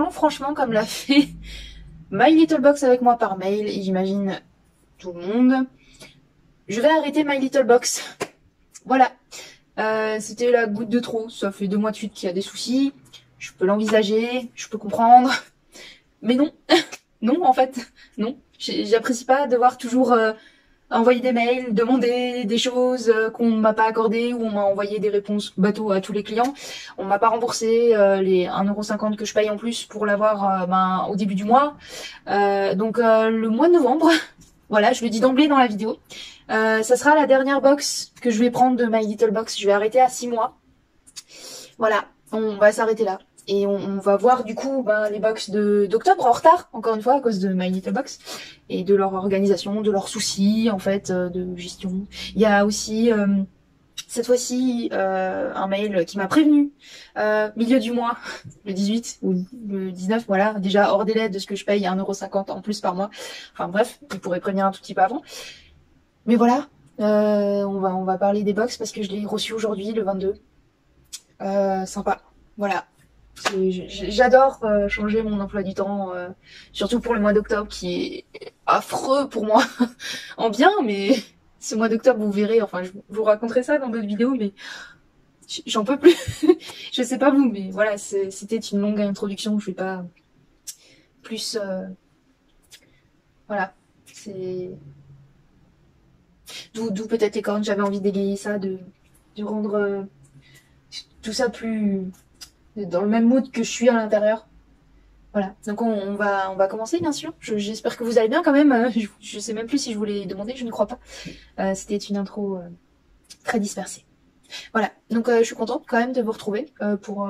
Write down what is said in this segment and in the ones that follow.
vraiment franchement comme l'a fait My Little Box avec moi par mail, et j'imagine tout le monde, je vais arrêter My Little Box. Voilà. C'était la goutte de trop. Ça fait 2 mois de suite qu'il y a des soucis. Je peux l'envisager, je peux comprendre. Mais non. Non, en fait. Non. J'apprécie pas devoir toujours envoyer des mails, demander des choses qu'on m'a pas accordées, ou on m'a envoyé des réponses bateau à tous les clients. On m'a pas remboursé les 1,50 € que je paye en plus pour l'avoir au début du mois. Donc le mois de novembre, voilà, je le dis d'emblée dans la vidéo. Ça sera la dernière box que je vais prendre de My Little Box. Je vais arrêter à 6 mois. Voilà, on va s'arrêter là. Et on va voir du coup les box d'octobre en retard, encore une fois, à cause de My Little Box. Et de leur organisation, de leurs soucis, en fait, de gestion. Il y a aussi, cette fois-ci, un mail qui m'a prévenu, milieu du mois, le 18 ou le 19, voilà, déjà hors délai de ce que je paye, 1,50 € en plus par mois. Enfin bref, il pourrait prévenir un tout petit peu avant. Mais voilà, on va parler des box parce que je l'ai reçu aujourd'hui, le 22. Sympa, voilà. J'adore changer mon emploi du temps, surtout pour le mois d'octobre qui est affreux pour moi, en bien, mais ce mois d'octobre vous verrez, enfin je vous raconterai ça dans d'autres vidéos, mais j'en peux plus. Je sais pas vous, mais voilà, c'était une longue introduction, je vais pas plus... voilà, c'est... D'où peut-être les cornes, j'avais envie d'égayer ça, de rendre tout ça plus... dans le même mood que je suis à l'intérieur. Voilà, donc on va commencer bien sûr. J'espère que vous allez bien quand même. Je sais même plus si je vous l'ai demandé, je ne crois pas. C'était une intro très dispersée. Voilà, donc je suis contente quand même de vous retrouver pour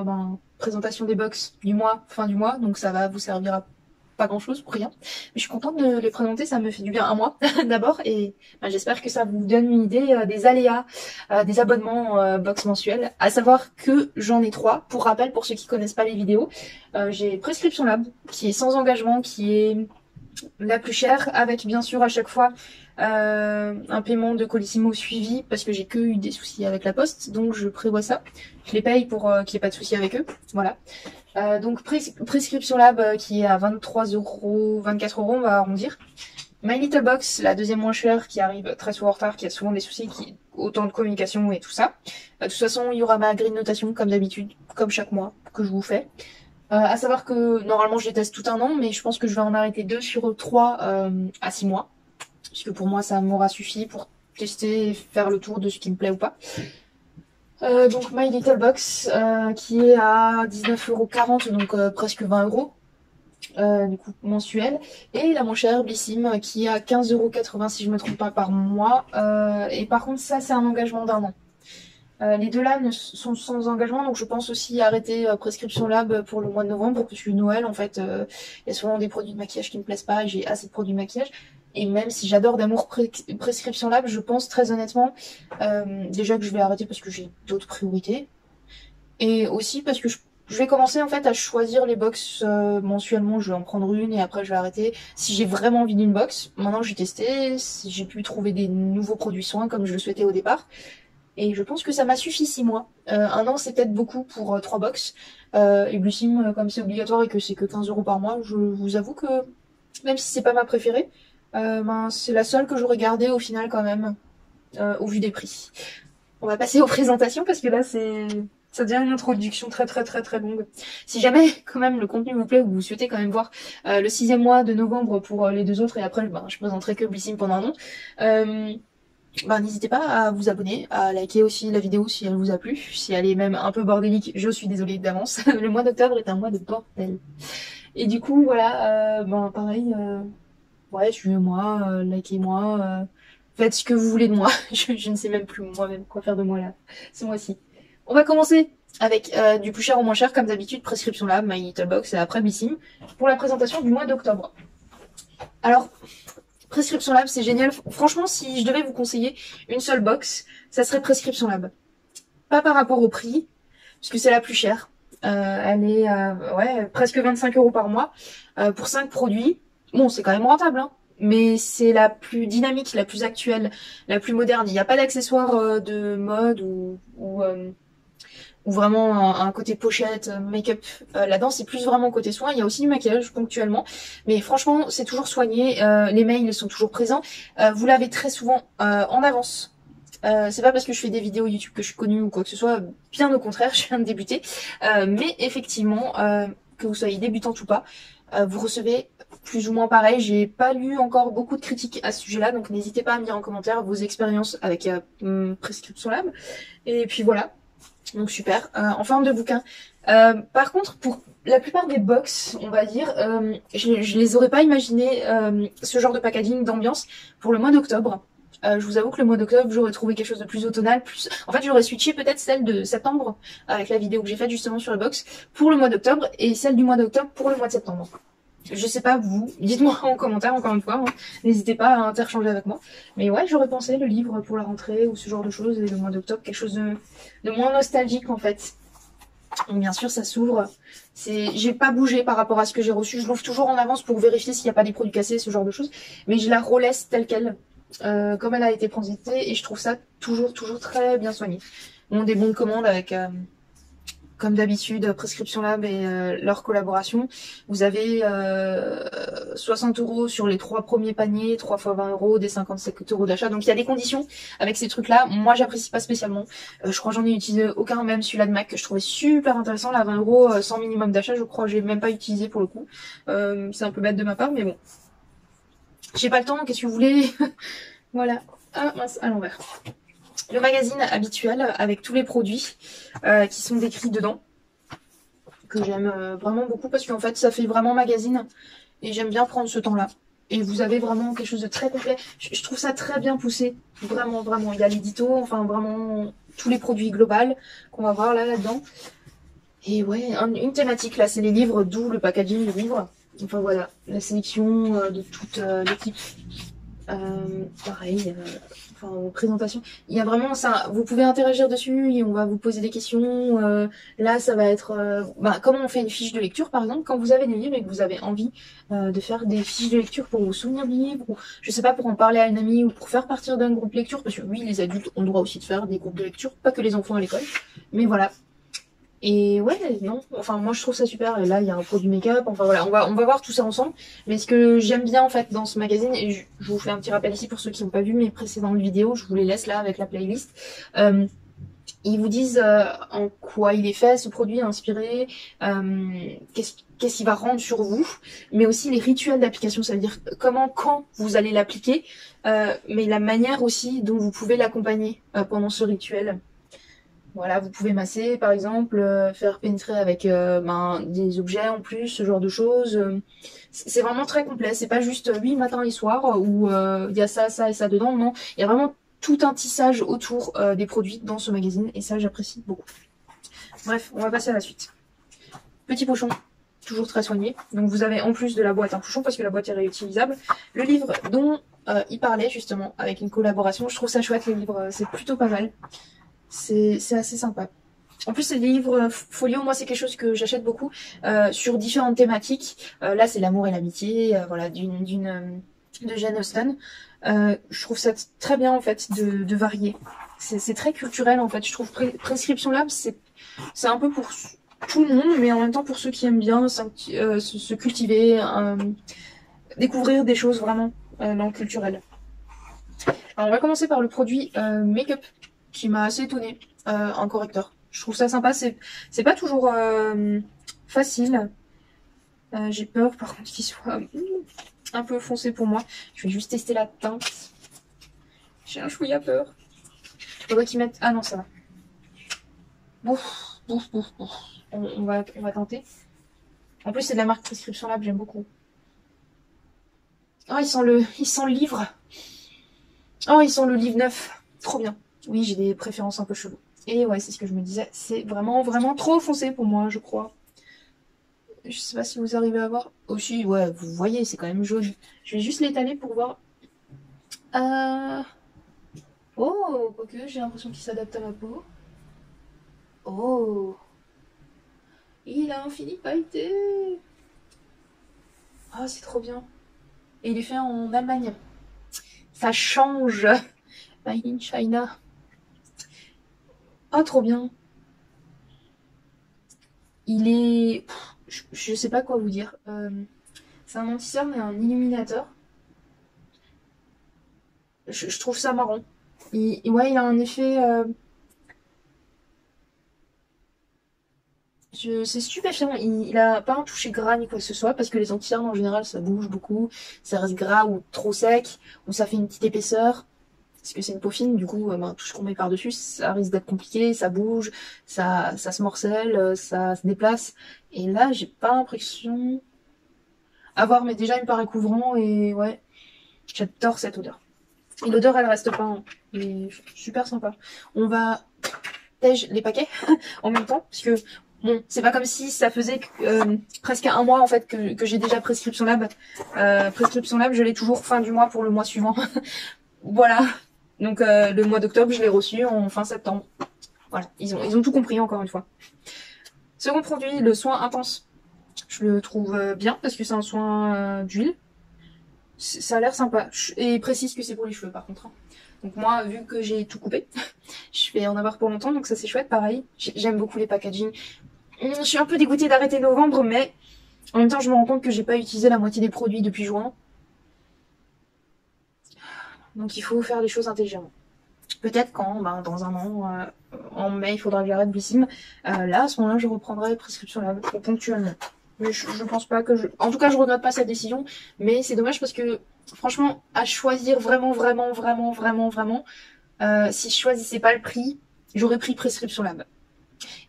présentation des box du mois, fin du mois. Donc ça va vous servir à pas grand chose pour rien. Mais je suis contente de les présenter, ça me fait du bien à moi d'abord. Et j'espère que ça vous donne une idée des aléas des abonnements box mensuels. À savoir que j'en ai 3. Pour rappel, pour ceux qui connaissent pas les vidéos, j'ai Prescription Lab qui est sans engagement, qui est la plus chère, avec bien sûr à chaque fois un paiement de Colissimo suivi, parce que j'ai que eu des soucis avec la poste, donc je prévois ça. Je les paye pour qu'il n'y ait pas de soucis avec eux. Voilà. Donc Prescription Lab qui est à 24 €, on va arrondir. My Little Box, la deuxième moins chère, qui arrive très souvent en retard, qui a souvent des soucis, qui autant de communication et tout ça. De toute façon, il y aura ma grille de notation comme d'habitude, comme chaque mois que je vous fais. À savoir que normalement je les teste tout un an, mais je pense que je vais en arrêter 2 sur 3 à 6 mois. Puisque pour moi ça m'aura suffi pour tester et faire le tour de ce qui me plaît ou pas. Donc My Little Box qui est à 19,40 €, donc presque 20 € du coup mensuel. Et la moins chère, Blissim, qui est à 15,80 € si je me trompe pas par mois. Et par contre ça c'est un engagement d'1 an. Les deux là sont sans engagement, donc je pense aussi arrêter Prescription Lab pour le mois de novembre, parce que Noël en fait, il y a souvent des produits de maquillage qui me plaisent pas, et j'ai assez de produits de maquillage. Et même si j'adore d'amour Prescription Lab, je pense très honnêtement déjà que je vais arrêter parce que j'ai d'autres priorités. Et aussi parce que je vais commencer en fait à choisir les box mensuellement, je vais en prendre une et après je vais arrêter. Si j'ai vraiment envie d'une box, maintenant j'ai testé, si j'ai pu trouver des nouveaux produits soins comme je le souhaitais au départ. Et je pense que ça m'a suffi 6 mois. 1 an c'est peut-être beaucoup pour 3 box. Et Bluesim, comme c'est obligatoire et que c'est que 15 € par mois, je vous avoue que même si c'est pas ma préférée, c'est la seule que j'aurais gardée au final quand même, au vu des prix. On va passer aux présentations parce que là ça devient une introduction très longue. Si jamais quand même le contenu vous plaît ou vous souhaitez quand même voir le 6e mois de novembre pour les 2 autres, et après je présenterai que Bluesim pendant un an. N'hésitez pas à vous abonner, à liker aussi la vidéo si elle vous a plu. Si elle est même un peu bordélique, je suis désolée d'avance. Le mois d'octobre est un mois de bordel. Et du coup, voilà, pareil, ouais, suivez-moi, likez-moi, faites ce que vous voulez de moi. Je ne sais même plus moi-même quoi faire de moi là, ce mois-ci. On va commencer avec du plus cher au moins cher, comme d'habitude, Prescription Lab, My Little Box et après Blissim, pour la présentation du mois d'octobre. Alors... Prescription Lab, c'est génial. Franchement, si je devais vous conseiller une seule box, ça serait Prescription Lab. Pas par rapport au prix, parce que c'est la plus chère. Elle est presque 25 € par mois pour 5 produits. Bon, c'est quand même rentable, hein, mais c'est la plus dynamique, la plus actuelle, la plus moderne. Il n'y a pas d'accessoires de mode ou ou vraiment un côté pochette, make-up là-dedans. C'est plus vraiment côté soin. Il y a aussi du maquillage ponctuellement, mais franchement c'est toujours soigné. Les mails sont toujours présents. Vous l'avez très souvent en avance. C'est pas parce que je fais des vidéos YouTube que je suis connue ou quoi que ce soit, bien au contraire, je viens de débuter. Mais effectivement, que vous soyez débutante ou pas, vous recevez plus ou moins pareil. J'ai pas lu encore beaucoup de critiques à ce sujet-là, donc n'hésitez pas à me dire en commentaire vos expériences avec Prescription Lab. Et puis voilà, donc super, en forme de bouquin. Par contre, pour la plupart des box, on va dire, je les aurais pas imaginé ce genre de packaging d'ambiance pour le mois d'octobre. Je vous avoue que le mois d'octobre, j'aurais trouvé quelque chose de plus automnal, plus. En fait, j'aurais switché peut-être celle de septembre avec la vidéo que j'ai faite justement sur le box pour le mois d'octobre et celle du mois d'octobre pour le mois de septembre. Je sais pas vous, dites-moi en commentaire encore une fois, hein. N'hésitez pas à interchanger avec moi. Mais ouais, j'aurais pensé le livre pour la rentrée ou ce genre de choses et le mois d'octobre, quelque chose de moins nostalgique en fait. Donc bien sûr, ça s'ouvre. J'ai pas bougé par rapport à ce que j'ai reçu. Je l'ouvre toujours en avance pour vérifier s'il n'y a pas des produits cassés, ce genre de choses. Mais je la relaisse telle quelle. Comme elle a été transitée et je trouve ça toujours très bien soigné. Bon, des bons de commande avec comme d'habitude Prescription Lab et leur collaboration. Vous avez 60 € sur les 3 premiers paniers, 3 fois 20 €, des 57 € d'achat. Donc il y a des conditions avec ces trucs là. Moi j'apprécie pas spécialement. Je crois que j'en ai utilisé aucun, même celui-là de MAC que je trouvais super intéressant, là 20 € sans minimum d'achat. Je crois que j'ai même pas utilisé pour le coup. C'est un peu bête de ma part mais bon. J'ai pas le temps, qu'est-ce que vous voulez? Voilà. Ah mince, à l'envers. Le magazine habituel avec tous les produits qui sont décrits dedans. Que j'aime vraiment beaucoup parce qu'en fait ça fait vraiment magazine. Et j'aime bien prendre ce temps-là. Et vous avez vraiment quelque chose de très complet. Je trouve ça très bien poussé. Vraiment. Il y a l'édito, enfin vraiment tous les produits globaux qu'on va voir là-dedans. Et ouais, une thématique là, c'est les livres, d'où le packaging du livre. Enfin voilà, la sélection de toute l'équipe. Pareil, enfin présentation. Il y a vraiment ça, vous pouvez interagir dessus et on va vous poser des questions. Là, ça va être comment on fait une fiche de lecture par exemple quand vous avez des livres et que vous avez envie de faire des fiches de lecture pour vous souvenir du livre ou je sais pas pour en parler à une amie ou pour faire partir d'un groupe lecture parce que oui, les adultes ont le droit aussi de faire des groupes de lecture, pas que les enfants à l'école. Mais voilà. Et ouais, non, enfin moi je trouve ça super. Et là il y a un produit make-up, enfin voilà, on va voir tout ça ensemble. Mais ce que j'aime bien en fait dans ce magazine, et je vous fais un petit rappel ici pour ceux qui n'ont pas vu mes précédentes vidéos, je vous les laisse là avec la playlist. Ils vous disent en quoi il est fait, ce produit inspiré, qu'est-ce qu'il va rendre sur vous, mais aussi les rituels d'application, ça veut dire comment, quand vous allez l'appliquer, mais la manière aussi dont vous pouvez l'accompagner pendant ce rituel. Voilà, vous pouvez masser par exemple, faire pénétrer avec des objets en plus, ce genre de choses. C'est vraiment très complet, c'est pas juste oui matin et soir où il y a ça, ça et ça dedans, non. Il y a vraiment tout un tissage autour des produits dans ce magazine et ça j'apprécie beaucoup. Bref, on va passer à la suite. Petit pochon, toujours très soigné. Donc vous avez en plus de la boîte un pochon parce que la boîte est réutilisable. Le livre dont il parlait justement avec une collaboration, je trouve ça chouette les livres, c'est plutôt pas mal. C'est assez sympa. En plus, c'est des livres folio. Moi, c'est quelque chose que j'achète beaucoup sur différentes thématiques. Là, c'est l'amour et l'amitié, voilà, de Jane Austen. Je trouve ça très bien en fait de varier. C'est très culturel en fait. Je trouve Prescription Lab, c'est un peu pour tout le monde, mais en même temps pour ceux qui aiment bien se cultiver, découvrir des choses vraiment dans le culturel. Alors, on va commencer par le produit make-up qui m'a assez étonnée, un correcteur. Je trouve ça sympa, c'est pas toujours facile. J'ai peur par contre qu'il soit un peu foncé pour moi. Je vais juste tester la teinte. J'ai un chouïa peur. Faudrait qu'ils mettent... Ah non, ça va. Bouf. On va tenter. En plus, c'est de la marque Prescription Lab, j'aime beaucoup. Oh, il sent le livre. Oh, il sent le livre neuf. Trop bien. Oui, j'ai des préférences un peu cheloues. Et ouais, c'est ce que je me disais. C'est vraiment trop foncé pour moi, je crois. Je sais pas si vous arrivez à voir. Aussi, ouais, vous voyez, c'est quand même jaune. Je vais juste l'étaler pour voir. Oh, quoique, j'ai l'impression qu'il s'adapte à ma peau. Oh. Il a un fini pailleté. Ah, c'est trop bien. Et il est fait en Allemagne. Ça change. Made in China. Oh, trop bien. Il est... je sais pas quoi vous dire. C'est un anti-cerne et un illuminateur. Je trouve ça marrant. Ouais, il a un effet... c'est stupéfiant. Il a pas un toucher gras ni quoi que ce soit, parce que les anti-cernes en général ça bouge beaucoup, ça reste gras ou trop sec, ou ça fait une petite épaisseur. Parce que c'est une peau fine, du coup, tout ce qu'on met par-dessus, ça risque d'être compliqué, ça bouge, ça se morcelle, ça se déplace. Et là, j'ai pas l'impression... À voir, mais déjà, il me paraît couvrant et ouais, j'adore cette odeur. Et l'odeur, elle reste pas, hein. Mais super sympa. On va tège les paquets en même temps, parce que bon, c'est pas comme si ça faisait presque un mois en fait que j'ai déjà Prescription Lab. Prescription Lab, je l'ai toujours fin du mois pour le mois suivant. Voilà. Donc le mois d'octobre, je l'ai reçu en fin septembre. Voilà, ils ont tout compris encore une fois. Second produit, le soin intense. Je le trouve bien parce que c'est un soin d'huile. Ça a l'air sympa. Et précise que c'est pour les cheveux par contre. Donc moi, vu que j'ai tout coupé, je vais en avoir pour longtemps, donc ça c'est chouette, pareil. J'aime beaucoup les packaging. Je suis un peu dégoûtée d'arrêter novembre, mais en même temps, je me rends compte que j'ai pas utilisé la moitié des produits depuis juin. Donc il faut faire les choses intelligemment. Peut-être quand, dans un an, en mai, il faudra que j'arrête Blissim. Là, à ce moment-là, je reprendrai Prescription Lab ponctuellement. Mais je pense pas que je... En tout cas, je regrette pas cette décision. Mais c'est dommage parce que, franchement, à choisir vraiment, si je choisissais pas le prix, j'aurais pris Prescription Lab.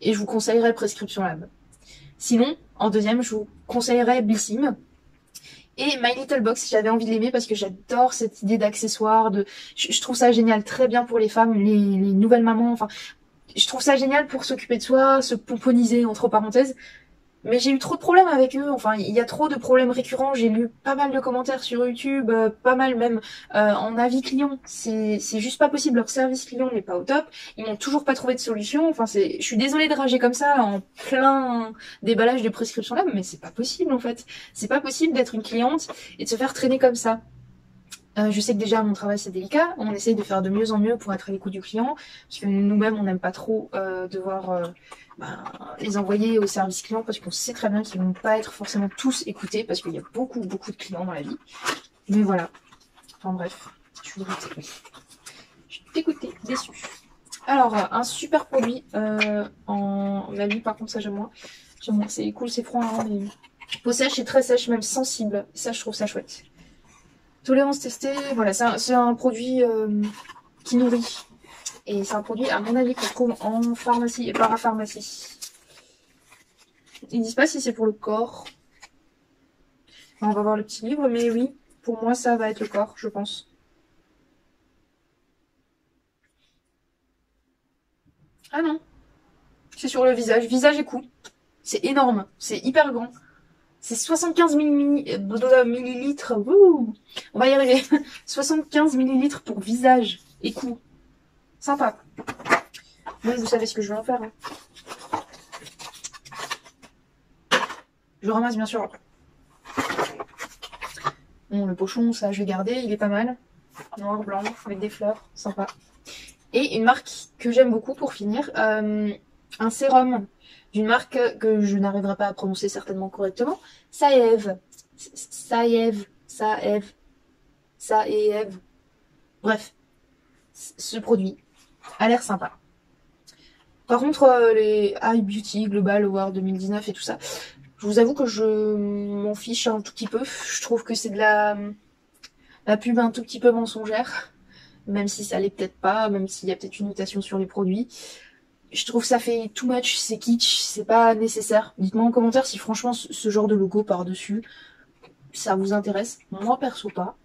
Et je vous conseillerais Prescription Lab. Sinon, en deuxième, je vous conseillerais Blissim. Et My Little Box, j'avais envie de l'aimer parce que j'adore cette idée d'accessoires. Je trouve ça génial, très bien pour les femmes, les nouvelles mamans. Enfin, je trouve ça génial pour s'occuper de soi, se pomponiser, entre parenthèses. Mais j'ai eu trop de problèmes avec eux, enfin il y a trop de problèmes récurrents, j'ai lu pas mal de commentaires sur YouTube, pas mal même en avis client, c'est juste pas possible, leur service client n'est pas au top, ils n'ont toujours pas trouvé de solution, enfin je suis désolée de rager comme ça en plein déballage de Prescription Lab, mais c'est pas possible en fait, c'est pas possible d'être une cliente et de se faire traîner comme ça. Je sais que déjà mon travail c'est délicat, on essaye de faire de mieux en mieux pour être à l'écoute du client, parce que nous-mêmes on n'aime pas trop devoir les envoyer au service client parce qu'on sait très bien qu'ils vont pas être forcément tous écoutés parce qu'il y a beaucoup de clients dans la vie. Mais voilà. Enfin bref, je suis dégoûtée. Je suis dégoûtée, déçue. Alors, un super produit en avis, par contre ça j'aime moins. C'est cool, c'est froid, hein, mais peau sèche et très sèche, même sensible. Ça je trouve ça chouette. Tolérance testée, voilà, c'est un produit qui nourrit. Et c'est un produit, à mon avis, qu'on trouve en pharmacie et parapharmacie. Ils disent pas si c'est pour le corps. On va voir le petit livre, mais oui, pour moi, ça va être le corps, je pense. Ah non, c'est sur le visage. Visage et cou. C'est énorme, c'est hyper grand. C'est 75 millilitres. Wouh, on va y arriver. 75 millilitres pour visage et cou. Sympa. Bon, vous savez ce que je vais en faire. Hein. Je ramasse bien sûr après. Bon, le pochon, ça je vais garder, il est pas mal. Noir, blanc, avec des fleurs, sympa. Et une marque que j'aime beaucoup pour finir, un sérum d'une marque que je n'arriverai pas à prononcer certainement correctement. Saev. Bref, ce produit a l'air sympa. Par contre, les High Beauty Global Award 2019 et tout ça, je vous avoue que je m'en fiche un tout petit peu. Je trouve que c'est de la pub un tout petit peu mensongère, même si ça l'est peut-être pas, même s'il y a peut-être une notation sur les produits. Je trouve que ça fait too much, c'est kitsch, c'est pas nécessaire. Dites-moi en commentaire si franchement ce genre de logo par-dessus, ça vous intéresse. Moi perso pas.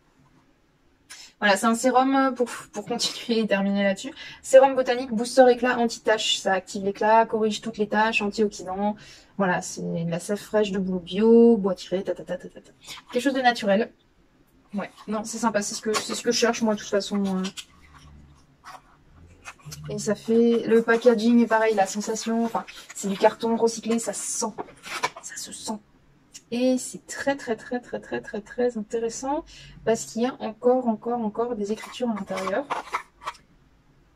Voilà, c'est un sérum pour continuer et terminer là-dessus. Sérum botanique booster éclat anti-taches. Ça active l'éclat, corrige toutes les taches, antioxydants. Voilà, c'est de la sève fraîche de boulot bio, bois tiré, quelque chose de naturel. Ouais, non, c'est sympa, c'est ce que je cherche moi de toute façon. Et ça fait le packaging est pareil, la sensation, enfin, c'est du carton recyclé, ça se sent. Ça se sent. Et c'est très intéressant parce qu'il y a encore des écritures à l'intérieur.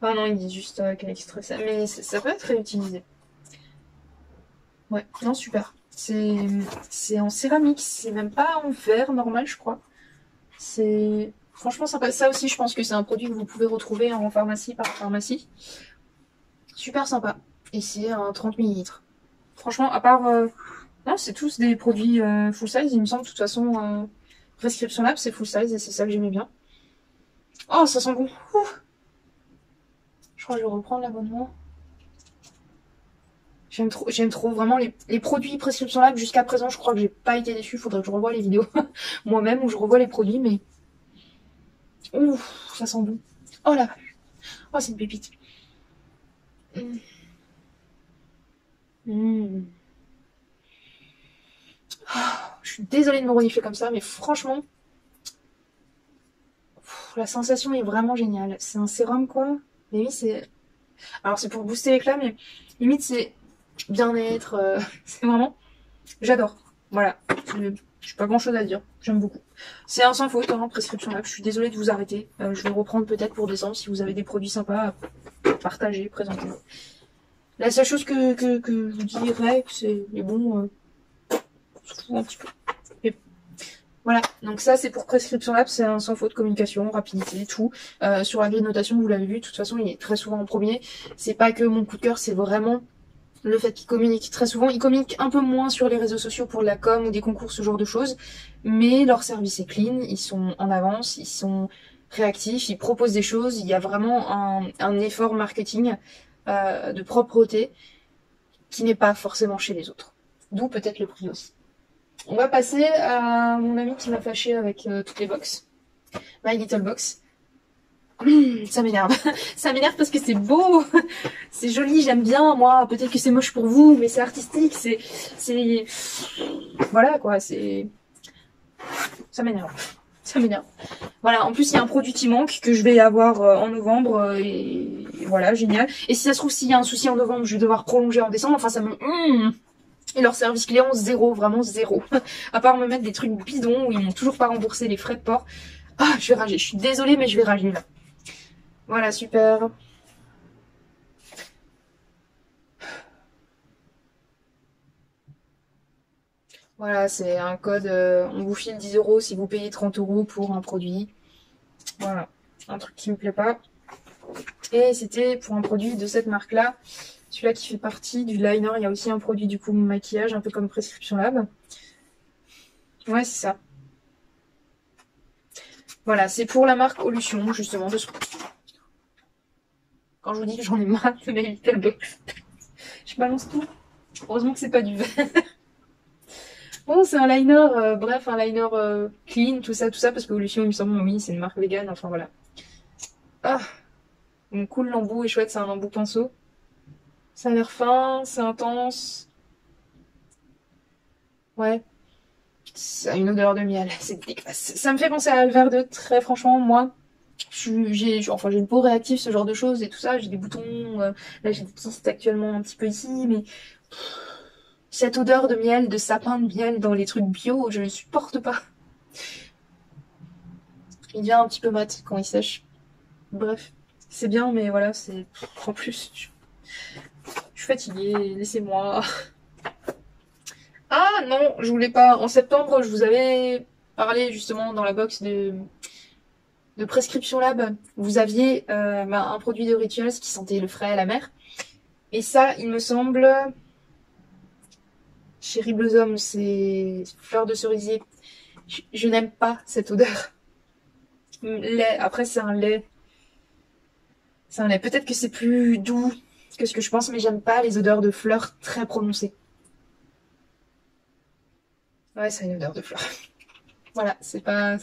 Ah non, il dit juste quel extrait ça, mais ça peut être réutilisé. Ouais, non, super. C'est en céramique, c'est même pas en verre normal, je crois. C'est franchement sympa. Ça aussi, je pense que c'est un produit que vous pouvez retrouver en pharmacie par pharmacie. Super sympa. Et c'est un 30 millilitres. Franchement, à part... non, c'est tous des produits full size, il me semble. De toute façon, Prescription Lab, c'est full size et c'est ça que j'aimais bien. Oh, ça sent bon. Ouh. Je crois que je vais reprendre l'abonnement. J'aime trop vraiment les produits Prescription Lab jusqu'à présent. Je crois que j'ai pas été déçue. Faudrait que je revoie les vidéos moi-même où je revois les produits, mais ouf, ça sent bon. Oh là, oh c'est une pépite. Mm. Mm. Ah, je suis désolée de me renifler comme ça, mais franchement, la sensation est vraiment géniale. C'est un sérum quoi. Mais oui, c'est. Alors c'est pour booster l'éclat, mais limite c'est bien-être. C'est vraiment. J'adore. Voilà. J'ai pas grand chose à dire. J'aime beaucoup. C'est un sans faute, hein, Prescription Lab. Je suis désolée de vous arrêter. Je vais reprendre peut-être pour décembre si vous avez des produits sympas à partager, présenter. La seule chose que je vous dirais, c'est les bons. On s'en fout un petit peu. Mais voilà, donc ça c'est pour Prescription Lab, c'est un sans faute, communication, rapidité, tout. Sur la grille de notation, vous l'avez vu, de toute façon il est très souvent en premier. C'est pas que mon coup de cœur, c'est vraiment le fait qu'il communique très souvent. Il communique un peu moins sur les réseaux sociaux pour de la com ou des concours, ce genre de choses. Mais leur service est clean, ils sont en avance, ils sont réactifs, ils proposent des choses. Il y a vraiment un effort marketing de propreté qui n'est pas forcément chez les autres. D'où peut-être le prix aussi. On va passer à mon ami qui m'a fâché avec toutes les box. My Little Box. Ça m'énerve. Ça m'énerve parce que c'est beau. C'est joli, j'aime bien. Moi, peut-être que c'est moche pour vous, mais c'est artistique. C'est... Voilà, quoi. C'est... Ça m'énerve. Ça m'énerve. Voilà, en plus, il y a un produit qui manque que je vais avoir en novembre. Et voilà, génial. Et si ça se trouve, s'il y a un souci en novembre, je vais devoir prolonger en décembre. Enfin, ça me... Et leur service client, zéro, vraiment zéro. À part me mettre des trucs bidons où ils m'ont toujours pas remboursé les frais de port. Ah, je vais rager. Je suis désolée, mais je vais rager là. Voilà, super. Voilà, c'est un code. On vous file 10 € si vous payez 30 € pour un produit. Voilà, un truc qui me plaît pas. Et c'était pour un produit de cette marque-là. Celui-là qui fait partie du liner. Il y a aussi un produit du coup maquillage, un peu comme Prescription Lab. Ouais, c'est ça. Voilà, c'est pour la marque Olution, justement. Quand je vous dis que j'en ai marre de mes Little Box. Je balance tout. Heureusement que c'est pas du verre. Bon, c'est un liner, bref, un liner clean, tout ça, parce que Olution, il me semble, oui, c'est une marque vegan, enfin voilà. Ah, mon cool l'embout est chouette, c'est un embout pinceau. Ça a l'air fin, c'est intense. Ouais, ça a une odeur de miel, c'est dégueulasse. Ça me fait penser à Alverde, très franchement, moi. J'ai une peau réactive, ce genre de choses et tout ça. J'ai des boutons, là j'ai des kystes actuellement un petit peu ici, mais cette odeur de miel, de sapin de miel dans les trucs bio, je ne supporte pas. Il devient un petit peu mat quand il sèche. Bref, c'est bien, mais voilà, c'est... En plus, je suis fatiguée, laissez-moi. Ah non, je voulais pas. En septembre, je vous avais parlé justement dans la box de Prescription Lab. Vous aviez un produit de Rituals qui sentait le frais à la mer. Et ça, il me semble... Cherry Blossom, c'est fleur de cerisier. Je n'aime pas cette odeur. Lait, après c'est un lait. C'est un lait. Peut-être que c'est plus doux que ce que je pense, mais j'aime pas les odeurs de fleurs très prononcées. Ouais, c'est une odeur de fleurs. Voilà, c'est pas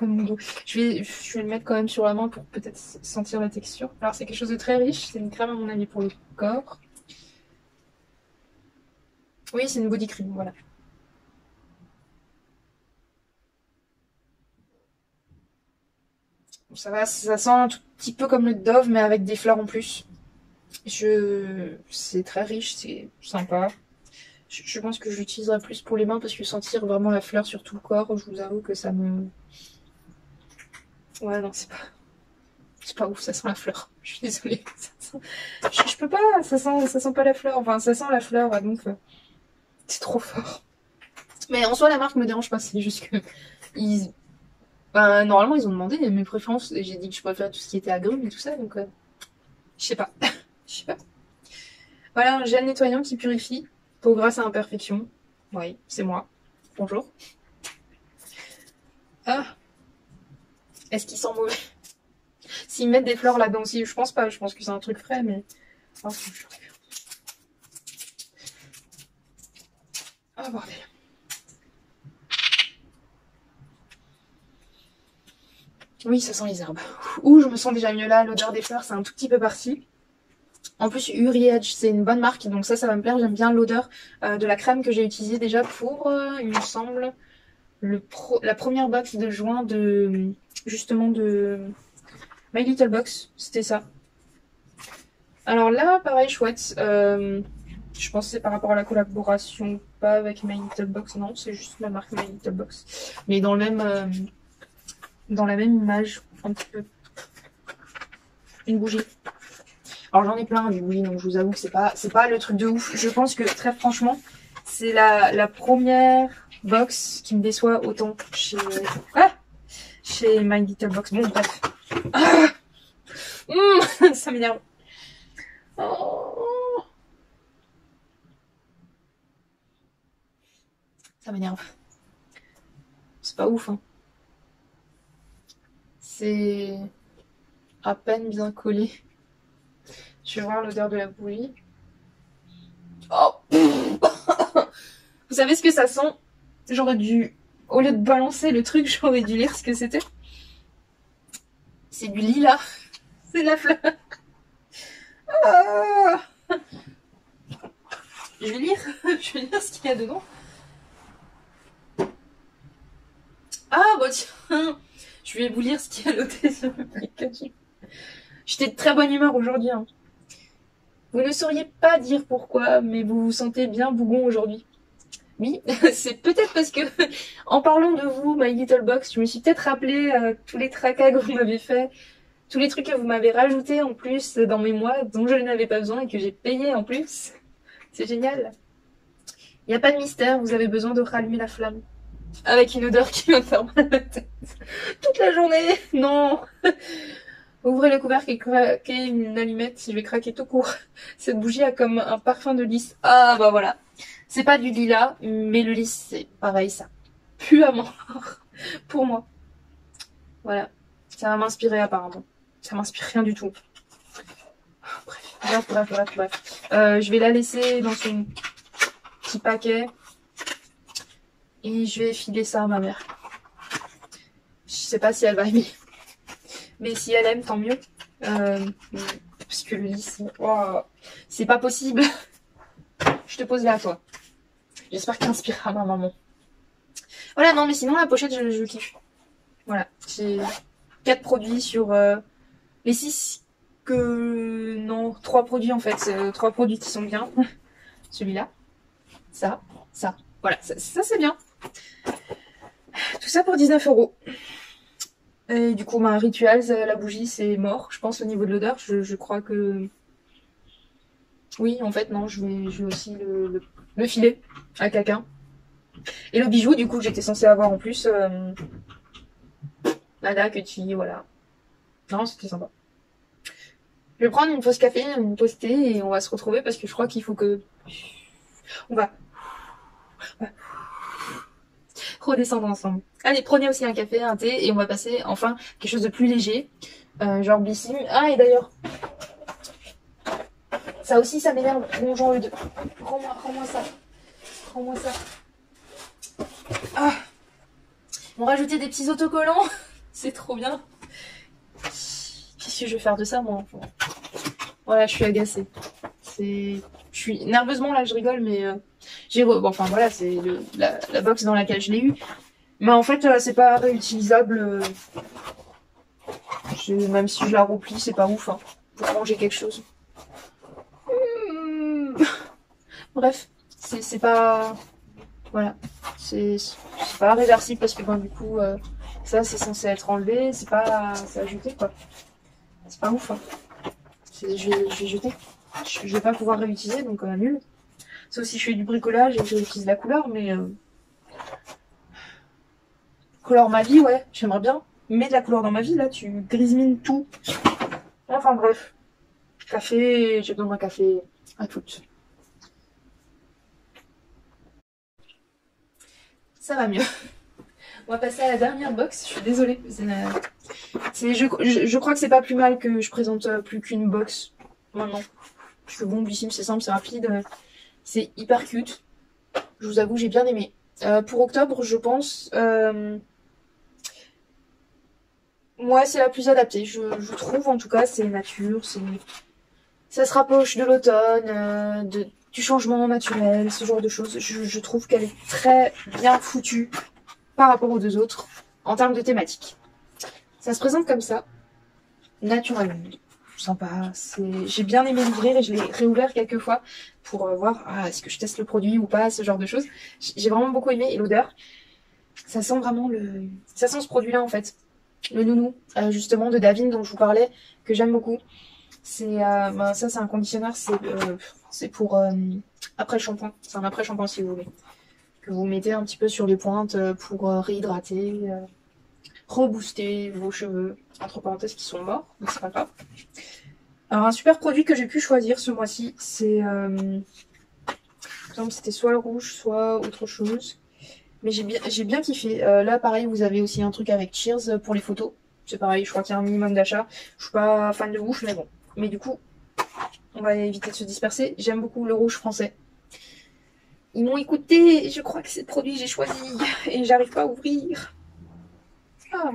mon goût. Je vais le mettre quand même sur la main pour peut-être sentir la texture. Alors c'est quelque chose de très riche. C'est une crème à mon avis pour le corps. Oui, c'est une body cream, voilà. Ça va, ça sent un tout petit peu comme le Dove, mais avec des fleurs en plus. C'est très riche, c'est sympa. Je pense que je l'utiliserai plus pour les mains parce que sentir vraiment la fleur sur tout le corps, je vous avoue que ça me... Ouais, non, c'est pas... C'est pas ouf, ça sent la fleur. Je suis désolée. Je peux pas, ça sent pas la fleur. Enfin, ça sent la fleur, donc c'est trop fort. Mais en soi, la marque me dérange pas. C'est juste que normalement, ils ont demandé mes préférences. Et j'ai dit que je préférais tout ce qui était agrumes et tout ça, donc je sais pas. Je sais pas. Voilà, un gel nettoyant qui purifie. Peau grasse à imperfection. Oui, c'est moi. Bonjour. Ah. Est-ce qu'il sent mauvais? S'ils mettent des fleurs là-dedans aussi, je pense pas. Je pense que c'est un truc frais, mais... Oh, oh bordel. Oui, ça sent les herbes. Ouh, je me sens déjà mieux là. L'odeur des fleurs, c'est un tout petit peu parti. En plus, Uriage, c'est une bonne marque, donc ça va me plaire. J'aime bien l'odeur de la crème que j'ai utilisée déjà pour, il me semble, la première box de juin justement de My Little Box. C'était ça. Alors là, pareil, chouette. Je pense que c'est par rapport à la collaboration, pas avec My Little Box, non, c'est juste la marque My Little Box. Mais dans la même image, un petit peu. Une bougie. Alors j'en ai plein des bougies, donc je vous avoue que c'est pas le truc de ouf. Je pense que très franchement, c'est la première box qui me déçoit autant chez My Little Box. Bon bref. Ça m'énerve. Oh. Ça m'énerve. C'est pas ouf, hein. C'est à peine bien collé. Je vais voir l'odeur de la bougie. Oh. Vous savez ce que ça sent? J'aurais dû, au lieu de balancer le truc, j'aurais dû lire ce que c'était. C'est du lilas. C'est de la fleur. Ah. Je vais lire ce qu'il y a dedans. Ah bah tiens, je vais vous lire ce qu'il y a noté sur le packaging. J'étais de très bonne humeur aujourd'hui. Hein. Vous ne sauriez pas dire pourquoi, mais vous vous sentez bien bougon aujourd'hui. Oui, c'est peut-être parce que, en parlant de vous, My Little Box, je me suis peut-être rappelé tous les tracas que vous m'avez fait, tous les trucs que vous m'avez rajoutés en plus dans mes mois, dont je n'avais pas besoin et que j'ai payé en plus. C'est génial. Il n'y a pas de mystère, vous avez besoin de rallumer la flamme. Avec une odeur qui me fait mal à la tête. Toute la journée. Non. Ouvrez le couvercle et craquez une allumette. Je vais craquer tout court. Cette bougie a comme un parfum de lys. Ah bah voilà. C'est pas du lilas, mais le lys c'est pareil, ça pue à mort. Pour moi. Voilà. Ça va m'inspirer apparemment. Ça m'inspire rien du tout. Bref. Je vais la laisser dans son petit paquet. Et je vais filer ça à ma mère. Je sais pas si elle va aimer. Mais si elle aime, tant mieux. Parce que le lit, c'est pas possible. Je te pose là à toi. J'espère qu'il inspirera ma maman. Voilà, non, mais sinon, la pochette, je kiffe. Voilà. J'ai 4 produits sur les 6 que... Non, 3 produits en fait. 3 produits qui sont bien. Celui-là. Ça. Voilà, ça c'est bien. Tout ça pour 19 €. Et du coup, ma Rituals, la bougie, c'est mort, je pense, au niveau de l'odeur. Je crois que... Oui, en fait, non, je vais aussi le filer à quelqu'un. Et le bijou, du coup, j'étais censée avoir en plus... Nada, que tu... Voilà. Non, c'était sympa. Je vais prendre une pause café, une pause thé, et on va se retrouver parce que je crois qu'il faut que... On va redescendre ensemble. Allez, prenez aussi un café, un thé, et on va passer enfin quelque chose de plus léger, genre Blissim. Ah, et d'ailleurs, ça aussi, ça m'énerve. Bon, Jean-Eudes, rends-moi ça. Rends-moi ça. Ah, on rajouté des petits autocollants. C'est trop bien. Qu'est-ce que je vais faire de ça, moi? Voilà, je suis agacée. Je suis nerveusement là, je rigole, mais enfin voilà, c'est la box dans laquelle je l'ai eu. Mais en fait, c'est pas réutilisable. Même si je la replie, c'est pas ouf, hein, pour manger quelque chose. Bref, c'est pas... Voilà. C'est pas réversible parce que, ben, du coup, ça, c'est censé être enlevé. C'est pas... C'est ajouté, quoi. C'est pas ouf, hein. Je vais jeter. Je vais pas pouvoir réutiliser, donc nul. Sauf si je fais du bricolage et que j'utilise la couleur, mais... Couleur ma vie, ouais, j'aimerais bien. Mets de la couleur dans ma vie, là, tu grismines tout. Enfin bref. Café, j'ai besoin d'un café à toutes. Ça va mieux. On va passer à la dernière box. Je suis désolée. Je crois que c'est pas plus mal que je présente plus qu'une box maintenant. Parce que bon, Blissim, c'est simple, c'est rapide. C'est hyper cute. Je vous avoue, j'ai bien aimé. Pour octobre, je pense... moi, c'est la plus adaptée. Je trouve, en tout cas, c'est nature. Ça se rapproche de l'automne, du changement naturel, ce genre de choses. Je trouve qu'elle est très bien foutue par rapport aux deux autres en termes de thématique. Ça se présente comme ça, naturellement. Sympa. J'ai bien aimé l'ouvrir et je l'ai réouvert quelques fois pour voir est-ce que je teste le produit ou pas, ce genre de choses. J'ai vraiment beaucoup aimé et l'odeur. Ça sent vraiment ça sent ce produit-là en fait. Le nounou, justement, de Davine dont je vous parlais, que j'aime beaucoup. Ça, c'est un conditionneur, c'est pour après-shampoing. C'est un après-shampoing si vous voulez. Que vous mettez un petit peu sur les pointes pour réhydrater, rebooster vos cheveux. Entre parenthèses qui sont morts, mais c'est pas grave. Alors un super produit que j'ai pu choisir ce mois-ci, c'est... par exemple, c'était soit le rouge, soit autre chose. Mais j'ai bien kiffé. Là, pareil, vous avez aussi un truc avec Cheers pour les photos. C'est pareil, je crois qu'il y a un minimum d'achat. Je suis pas fan de ouf, mais bon. Mais du coup, on va éviter de se disperser. J'aime beaucoup le rouge français. Ils m'ont écouté. Je crois que c'est le produit que j'ai choisi. Et j'arrive pas à ouvrir. Ah.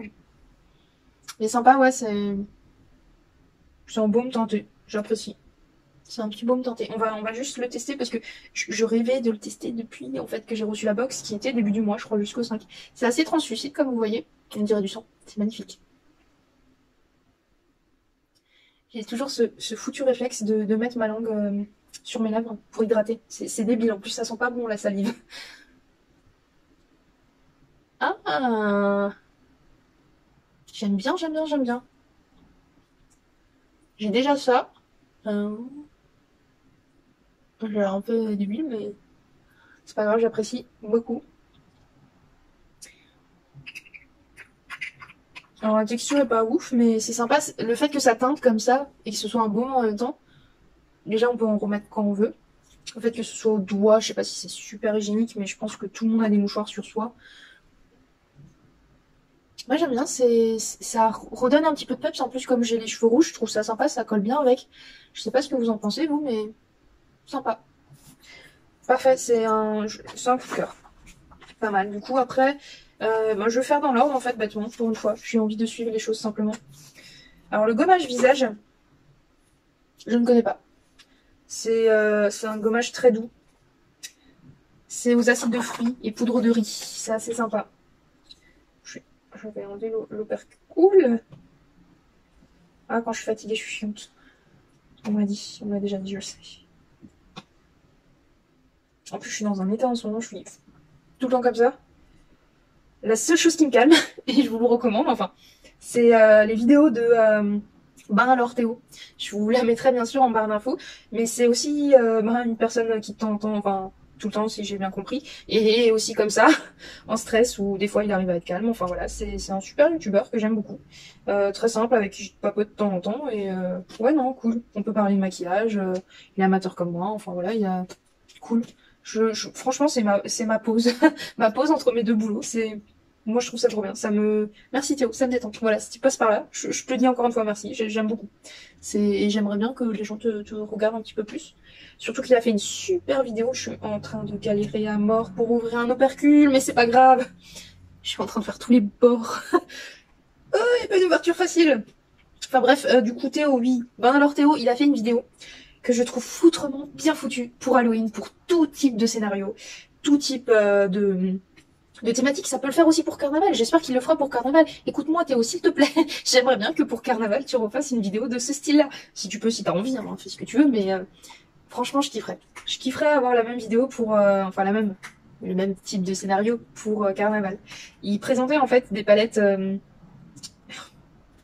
Il est sympa, ouais, c'est un baume tenté. J'apprécie. C'est un petit baume tenté. On va juste le tester parce que je rêvais de le tester depuis en fait que j'ai reçu la box qui était début du mois, je crois, jusqu'au 5. C'est assez translucide comme vous voyez. On dirait du sang. C'est magnifique. J'ai toujours ce foutu réflexe de mettre ma langue sur mes lèvres pour hydrater. C'est débile. En plus, ça sent pas bon la salive. Ah! J'aime bien, j'aime bien, j'aime bien. J'ai déjà ça. J'ai l'air un peu débile, mais c'est pas grave, j'apprécie beaucoup. Alors la texture est pas ouf, mais c'est sympa. Le fait que ça teinte comme ça et que ce soit un baume en même temps, déjà on peut en remettre quand on veut. Le fait que ce soit au doigt, je sais pas si c'est super hygiénique, mais je pense que tout le monde a des mouchoirs sur soi. Moi j'aime bien, ça redonne un petit peu de peps. En plus, comme j'ai les cheveux rouges, je trouve ça sympa, ça colle bien avec. Je sais pas ce que vous en pensez, vous, mais sympa. Parfait, c'est un coup de cœur. Pas mal. Du coup, après, je vais faire dans l'ordre, en fait, bêtement, pour une fois. J'ai envie de suivre les choses simplement. Alors, le gommage visage, je ne connais pas. C'est un gommage très doux. C'est aux acides de fruits et poudre de riz. C'est assez sympa. Je vais enlever l'opercule. Ah, quand je suis fatiguée, je suis chiante. On m'a déjà dit, je le sais. En plus, je suis dans un état en ce moment, je suis tout le temps comme ça. La seule chose qui me calme, et je vous le recommande, enfin, c'est les vidéos de Bain à l'Orthéo. Je vous la mettrai bien sûr en barre d'infos, mais c'est aussi une personne qui t'entend, enfin, tout le temps si j'ai bien compris, et aussi comme ça, en stress, ou des fois il arrive à être calme, enfin voilà, c'est un super youtubeur que j'aime beaucoup. Très simple, avec qui je papote de temps en temps, et ouais non, cool. On peut parler de maquillage, il est amateur comme moi, enfin voilà, il y a... Cool. Franchement, c'est ma pause. Ma pause entre mes deux boulots. Moi, je trouve ça trop bien. Merci Théo, ça me détend. Voilà, si tu passes par là, je te dis encore une fois merci. J'aime beaucoup. Et j'aimerais bien que les gens te regardent un petit peu plus. Surtout qu'il a fait une super vidéo. Je suis en train de galérer à mort pour ouvrir un opercule, mais c'est pas grave. Je suis en train de faire tous les bords. Oh, il n'y a pas d'ouverture facile. Enfin bref, du coup Théo, oui. Ben alors Théo, il a fait une vidéo que je trouve foutrement bien foutu pour Halloween, pour tout type de scénario, tout type de thématique. Ça peut le faire aussi pour Carnaval. J'espère qu'il le fera pour Carnaval. Écoute-moi Théo, s'il te plaît. J'aimerais bien que pour Carnaval, tu refasses une vidéo de ce style-là. Si tu peux, si t'as envie, hein, fais ce que tu veux, mais franchement, je kifferais. Je kifferais avoir la même vidéo pour... enfin, le même type de scénario pour Carnaval. Il présentait en fait des palettes...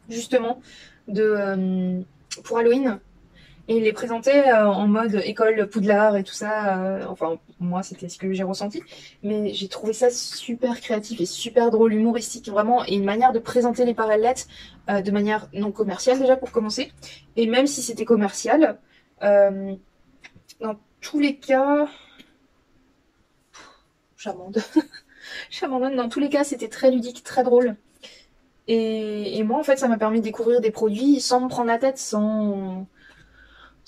justement pour Halloween. Et il les présentait en mode école Poudlard et tout ça. Enfin, moi, c'était ce que j'ai ressenti. Mais j'ai trouvé ça super créatif et super drôle, humoristique, vraiment. Et une manière de présenter les parellettes de manière non commerciale, déjà, pour commencer. Et même si c'était commercial, euh, dans tous les cas... J'amende. J'abandonne. Dans tous les cas, c'était très ludique, très drôle. Et moi, en fait, ça m'a permis de découvrir des produits sans me prendre la tête, sans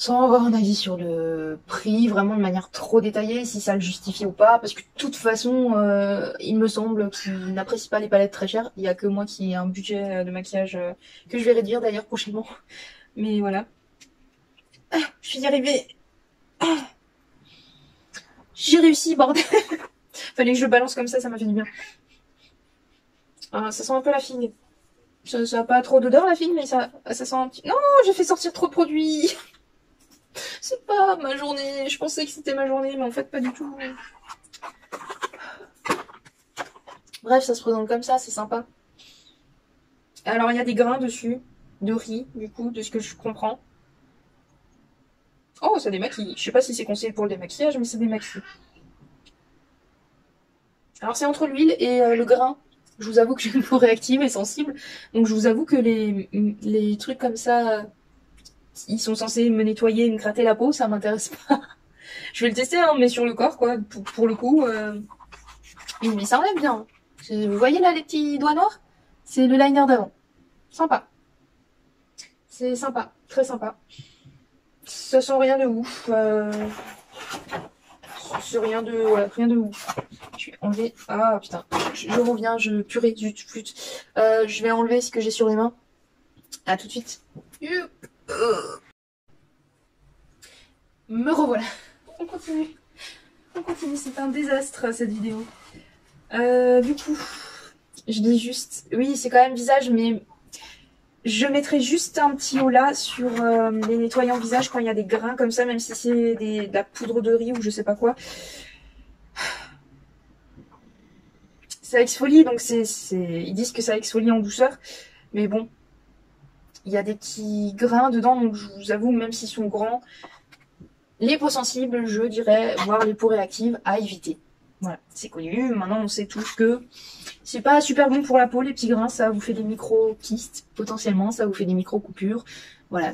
avoir un avis sur le prix, vraiment de manière trop détaillée, si ça le justifie ou pas, parce que de toute façon, il me semble qu'ils n'apprécient pas les palettes très chères. Il y a que moi qui ai un budget de maquillage que je vais réduire d'ailleurs prochainement. Mais voilà. Ah, je suis y arrivée. Ah, j'ai réussi, bordel. Fallait que je le balance comme ça m'a fait du bien. Ah, ça sent un peu la figue. Ça a pas trop d'odeur la figue, mais ça sent un petit... Non, j'ai fait sortir trop de produits. C'est pas ma journée. Je pensais que c'était ma journée, mais en fait pas du tout. Bref, ça se présente comme ça, c'est sympa. Alors il y a des grains dessus, de riz, du coup, de ce que je comprends. Oh, ça démaquille. Je sais pas si c'est conseillé pour le démaquillage, mais ça démaquille. Alors c'est entre l'huile et le grain. Je vous avoue que j'ai une peau réactive et sensible. Donc je vous avoue que les trucs comme ça, ils sont censés me nettoyer, me gratter la peau, ça m'intéresse pas. Je vais le tester, hein, mais sur le corps, quoi. Pour le coup, mais ça enlève bien. Vous voyez là les petits doigts noirs? C'est le liner d'avant. Sympa. C'est sympa, très sympa. Ça sent rien de ouf. C'est rien de, ouais, rien de ouf. Je vais enlever. Ah putain, je reviens, purée, zut, flûte. Je vais enlever ce que j'ai sur les mains. À tout de suite. Me revoilà. On continue. On continue, c'est un désastre cette vidéo. Du coup, je dis juste, oui, c'est quand même visage, mais je mettrai juste un petit haut là sur les nettoyants visage quand il y a des grains comme ça, même si c'est de la poudre de riz ou je sais pas quoi. Ça exfolie, donc ils disent que ça exfolie en douceur, mais bon, il y a des petits grains dedans, donc je vous avoue, même s'ils sont grands, les peaux sensibles, je dirais, voire les peaux réactives, à éviter. Voilà, c'est connu. Maintenant, on sait tous que c'est pas super bon pour la peau, les petits grains. Ça vous fait des micro-kystes, potentiellement. Ça vous fait des micro-coupures. Voilà,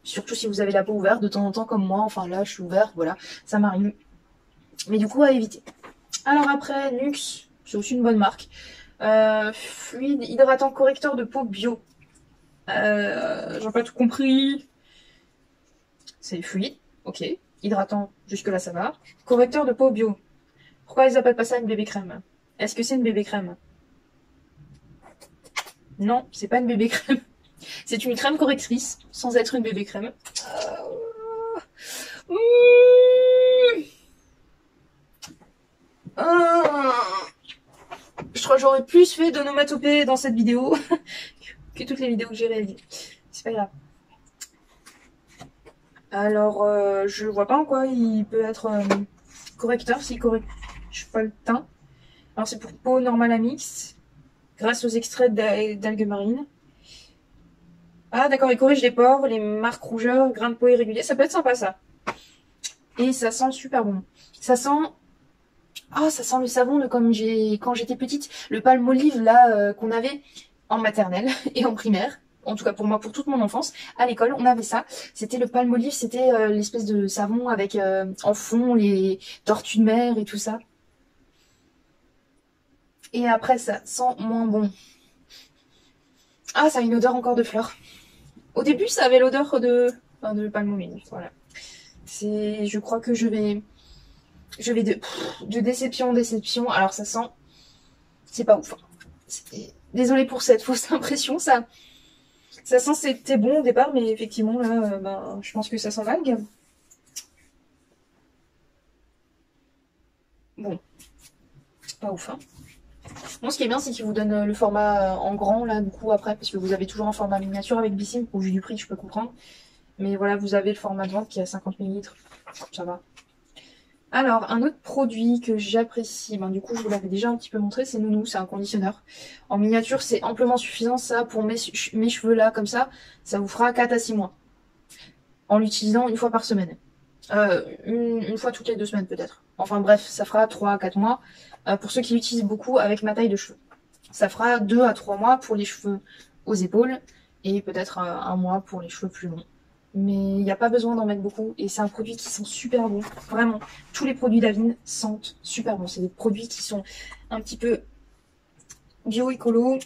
surtout si vous avez la peau ouverte de temps en temps, comme moi. Enfin, là, je suis ouverte, voilà, ça m'arrive. Mais du coup, à éviter. Alors après, Nuxe, c'est aussi une bonne marque. Fluide hydratant correcteur de peau bio. J'ai pas tout compris. C'est fluide, ok. Hydratant, jusque-là, ça va. Correcteur de peau bio. Pourquoi ils appellent pas ça une bébé crème? Est-ce que c'est une bébé crème? Non, c'est pas une bébé crème. C'est une crème correctrice, sans être une bébé crème. Je crois que j'aurais plus fait d'onomatopée dans cette vidéo que toutes les vidéos que j'ai réalisées. C'est pas grave. Alors, je vois pas en quoi il peut être correcteur s'il corrige pas le teint. Alors, c'est pour peau normale à mix, grâce aux extraits d'algues marines. Ah, d'accord, il corrige les pores, les marques rougeurs, grains de peau irréguliers. Ça peut être sympa, ça. Et ça sent super bon. Ça sent... Ah, ça sent le savon de quand j'étais petite. Le Palmolive, là, qu'on avait en maternelle et en primaire. En tout cas pour moi, pour toute mon enfance, à l'école, on avait ça. C'était le Palmolive, c'était l'espèce de savon avec en fond les tortues de mer et tout ça. Et après, ça sent moins bon. Ah, ça a une odeur encore de fleurs. Au début, ça avait l'odeur de Palmolive, voilà. Je crois que je vais de déception en déception. Alors ça sent, c'est pas ouf. Désolée pour cette fausse impression, ça sent c'était bon au départ, mais effectivement là, ben, je pense que ça sent vague. Bon, pas ouf. Hein. Bon, ce qui est bien, c'est qu'il vous donne le format en grand là, du coup après, parce que vous avez toujours un format miniature avec Bissim. Au vu du prix, je peux comprendre. Mais voilà, vous avez le format de vente qui est à 50 ml. Ça va. Alors, un autre produit que j'apprécie, ben, du coup, je vous l'avais déjà un petit peu montré, c'est Nounou, c'est un conditionneur. En miniature, c'est amplement suffisant, ça, pour mes cheveux là, comme ça vous fera 4 à 6 mois. En l'utilisant une fois par semaine. Une fois toutes les 2 semaines peut-être. Enfin bref, ça fera 3 à 4 mois pour ceux qui l'utilisent beaucoup avec ma taille de cheveux. Ça fera 2 à 3 mois pour les cheveux aux épaules et peut-être un mois pour les cheveux plus longs. Mais il n'y a pas besoin d'en mettre beaucoup et c'est un produit qui sent super bon. Vraiment, tous les produits d'Avene sentent super bon. C'est des produits qui sont un petit peu bio-écolo.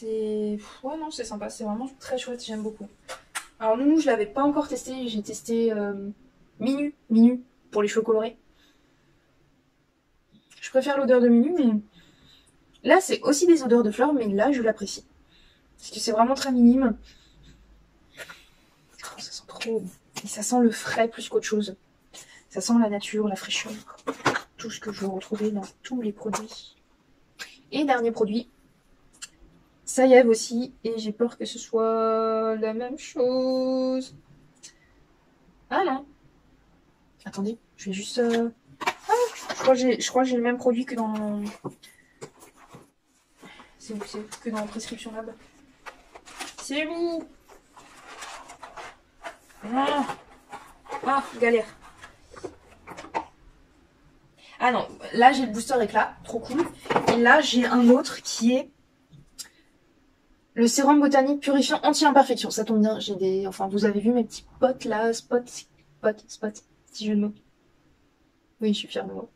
Ouais, non, c'est sympa, c'est vraiment très chouette, j'aime beaucoup. Alors Nounou, je l'avais pas encore testé, j'ai testé Minu pour les cheveux colorés. Je préfère l'odeur de Minu, mais là c'est aussi des odeurs de fleurs, mais là je l'apprécie. Parce que c'est vraiment très minime. Oh, ça sent trop bon. Et ça sent le frais plus qu'autre chose. Ça sent la nature, la fraîcheur. Tout ce que je veux retrouver dans tous les produits. Et dernier produit, Sayev aussi, et j'ai peur que ce soit la même chose. Ah non. Attendez, je vais juste... je crois que j'ai le même produit que dans... C'est où c'est que dans la prescription lab. C'est où? Ah, galère. Ah non, là j'ai le booster éclat, trop cool. Et là j'ai un autre qui est le sérum botanique purifiant anti-imperfection. Ça tombe bien, j'ai des... Enfin, vous avez vu mes petits potes là, spot, petit jeu de mots. Oui, je suis fière de moi.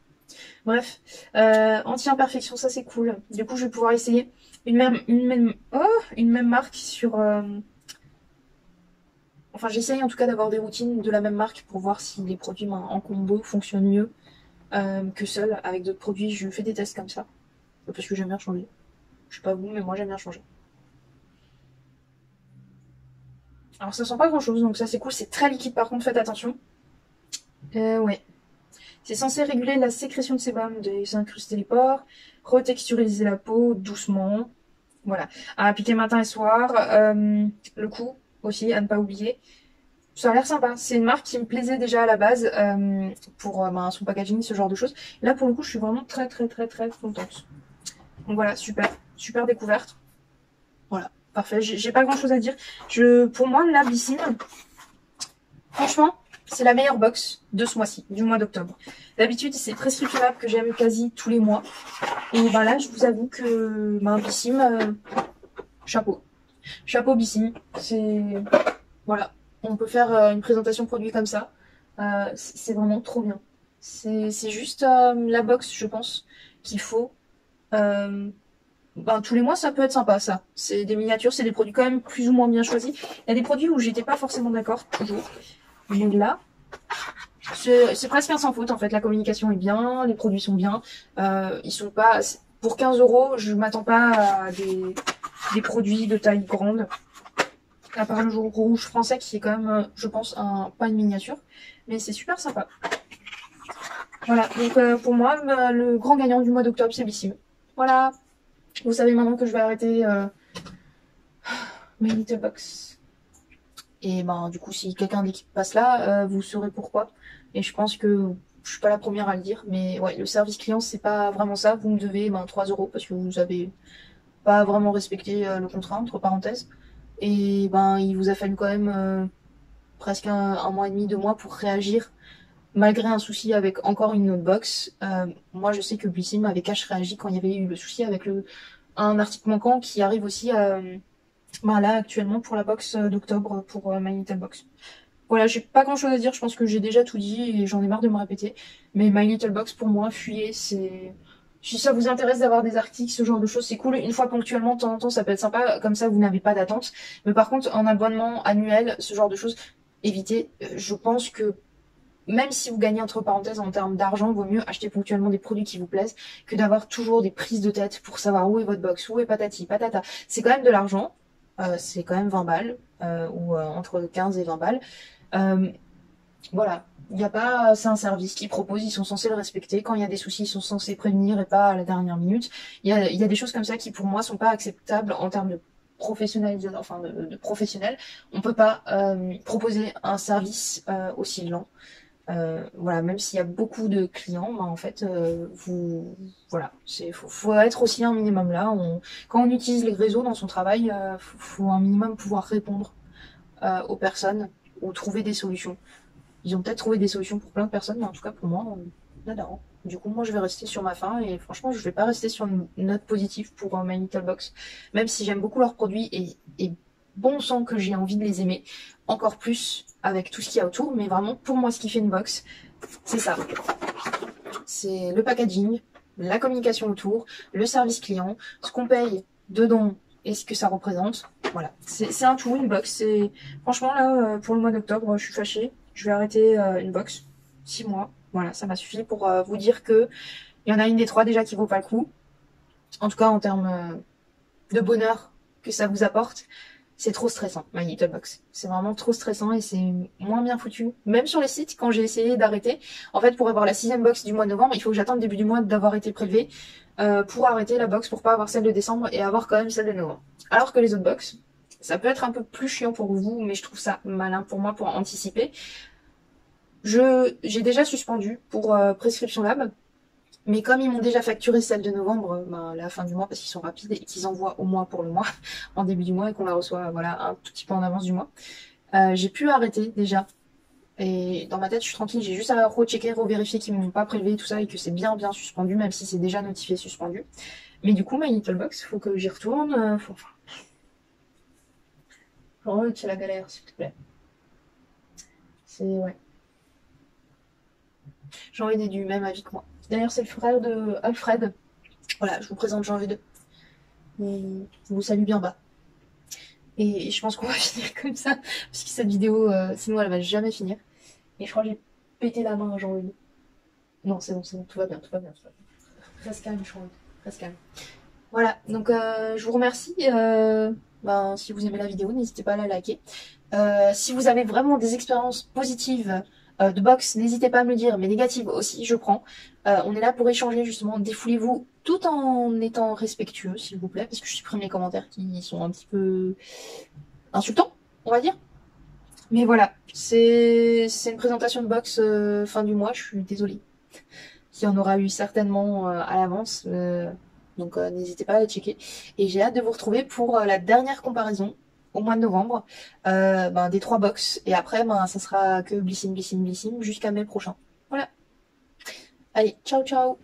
Bref, anti-imperfection, ça c'est cool. Du coup, je vais pouvoir essayer une même marque sur... Enfin, j'essaye en tout cas d'avoir des routines de la même marque pour voir si les produits en combo fonctionnent mieux que seuls avec d'autres produits. Je fais des tests comme ça parce que j'aime bien changer. Je sais pas vous, mais moi j'aime bien changer. Alors ça sent pas grand chose, donc ça c'est cool. C'est très liquide par contre, faites attention. Ouais. C'est censé réguler la sécrétion de sébum, désincruster les pores, retexturiser la peau doucement. Voilà. À appliquer matin et soir. Le cou aussi, à ne pas oublier. Ça a l'air sympa. C'est une marque qui me plaisait déjà à la base pour son packaging, ce genre de choses. Là, pour le coup, je suis vraiment très contente. Donc voilà, super. Super découverte. Voilà, parfait. J'ai pas grand chose à dire. Pour moi, la Bicine, franchement, c'est la meilleure box de ce mois-ci, du mois d'octobre. D'habitude, c'est Prescription Lab que j'aime quasi tous les mois. Et ben là, je vous avoue que Bicine, chapeau. Chapeau Bicine. C'est... Voilà. On peut faire une présentation produit comme ça. C'est vraiment trop bien. C'est juste la box, je pense, qu'il faut. Tous les mois, ça peut être sympa, ça. C'est des miniatures, c'est des produits quand même plus ou moins bien choisis. Il y a des produits où j'étais pas forcément d'accord, toujours. Mais là, c'est presque un sans faute, en fait. La communication est bien, les produits sont bien. Ils sont pas... Pour 15 €, je m'attends pas à des produits de taille grande. À part le jour rouge français qui est quand même, je pense, pas une miniature. Mais c'est super sympa. Voilà, donc pour moi, le grand gagnant du mois d'octobre, c'est Bissime. Voilà. Vous savez maintenant que je vais arrêter My Little Box. Et du coup, si quelqu'un d'équipe passe là, vous saurez pourquoi. Et je pense que je suis pas la première à le dire. Mais ouais, le service client, c'est pas vraiment ça. Vous me devez 3 € parce que vous avez pas vraiment respecté le contrat, entre parenthèses. Et il vous a fallu quand même presque un mois et demi, 2 mois pour réagir, malgré un souci avec encore une autre box. Moi, je sais que Blissim avait cash réagi quand il y avait eu le souci avec un article manquant qui arrive aussi là actuellement pour la box d'octobre pour My Little Box. Voilà, j'ai pas grand chose à dire, je pense que j'ai déjà tout dit et j'en ai marre de me répéter. Mais My Little Box pour moi, fuyez, c'est... Si ça vous intéresse d'avoir des articles, ce genre de choses, c'est cool. Une fois ponctuellement, de temps en temps, ça peut être sympa. Comme ça, vous n'avez pas d'attente. Mais par contre, en abonnement annuel, ce genre de choses, évitez. Je pense que même si vous gagnez entre parenthèses en termes d'argent, vaut mieux acheter ponctuellement des produits qui vous plaisent que d'avoir toujours des prises de tête pour savoir où est votre box, où est patati, patata. C'est quand même de l'argent. C'est quand même 20 balles, ou entre 15 et 20 balles. Voilà. Il y a pas, c'est un service qu'ils proposent, ils sont censés le respecter. Quand il y a des soucis, ils sont censés prévenir et pas à la dernière minute. Il y a des choses comme ça qui pour moi sont pas acceptables en termes de professionnalisation, enfin de professionnel, on peut pas proposer un service aussi lent. Voilà, même s'il y a beaucoup de clients, en fait, voilà, faut être aussi un minimum là. Quand on utilise les réseaux dans son travail, faut un minimum pouvoir répondre aux personnes ou trouver des solutions. Ils ont peut-être trouvé des solutions pour plein de personnes, mais en tout cas pour moi, nada. Du coup, moi, je vais rester sur ma faim et franchement, je vais pas rester sur une note positive pour My Little Box, même si j'aime beaucoup leurs produits et bon sang que j'ai envie de les aimer encore plus avec tout ce qu'il y a autour. Mais vraiment, pour moi, ce qui fait une box, c'est ça. C'est le packaging, la communication autour, le service client, ce qu'on paye dedans et ce que ça représente. Voilà, c'est un tout, une box. Franchement, là, pour le mois d'octobre, je suis fâchée. Je vais arrêter une box. 6 mois. Voilà, ça m'a suffi pour vous dire que il y en a une des 3 déjà qui vaut pas le coup. En tout cas, en termes de bonheur que ça vous apporte, c'est trop stressant, My Little Box. C'est vraiment trop stressant et c'est moins bien foutu. Même sur les sites, quand j'ai essayé d'arrêter, en fait, pour avoir la 6e box du mois de novembre, il faut que j'attende le début du mois d'avoir été prélevé pour arrêter la box, pour pas avoir celle de décembre et avoir quand même celle de novembre. Alors que les autres box, ça peut être un peu plus chiant pour vous, mais je trouve ça malin pour moi pour anticiper. J'ai déjà suspendu pour Prescription Lab. Mais comme ils m'ont déjà facturé celle de novembre, à la fin du mois, parce qu'ils sont rapides et qu'ils envoient au mois pour le mois, en début du mois, et qu'on la reçoit voilà un tout petit peu en avance du mois, j'ai pu arrêter déjà. Et dans ma tête, je suis tranquille, j'ai juste à rechecker, revérifier qu'ils m'ont pas prélevé tout ça et que c'est bien suspendu, même si c'est déjà notifié suspendu. Mais du coup, My Little Box, faut que j'y retourne. C'est la galère, s'il te plaît. Ouais. Jean-Ed est du même avis que moi. D'ailleurs, c'est le frère de Alfred. Voilà, je vous présente Jean-Ed. Je vous salue bien bas. Et je pense qu'on va finir comme ça, parce que cette vidéo, sinon elle va jamais finir. Et je crois que j'ai pété la main à Jean-Ed. Non, c'est bon, tout va bien, tout va bien. Reste calme, Jean-Ed, reste calme. Voilà, donc je vous remercie. Si vous aimez la vidéo, n'hésitez pas à la liker. Si vous avez vraiment des expériences positives de box, n'hésitez pas à me le dire, mais négatives aussi, je prends. On est là pour échanger justement, défoulez-vous tout en étant respectueux, s'il vous plaît, parce que je supprime les commentaires qui sont un petit peu insultants, on va dire. Mais voilà, c'est une présentation de box fin du mois, je suis désolée. Il y en aura eu certainement à l'avance, donc n'hésitez pas à la checker. Et j'ai hâte de vous retrouver pour la dernière comparaison au mois de novembre des 3 box. Et après, ça sera que Blissim, Blissim, Blissim jusqu'à mai prochain. Voilà. Allez, ciao, ciao.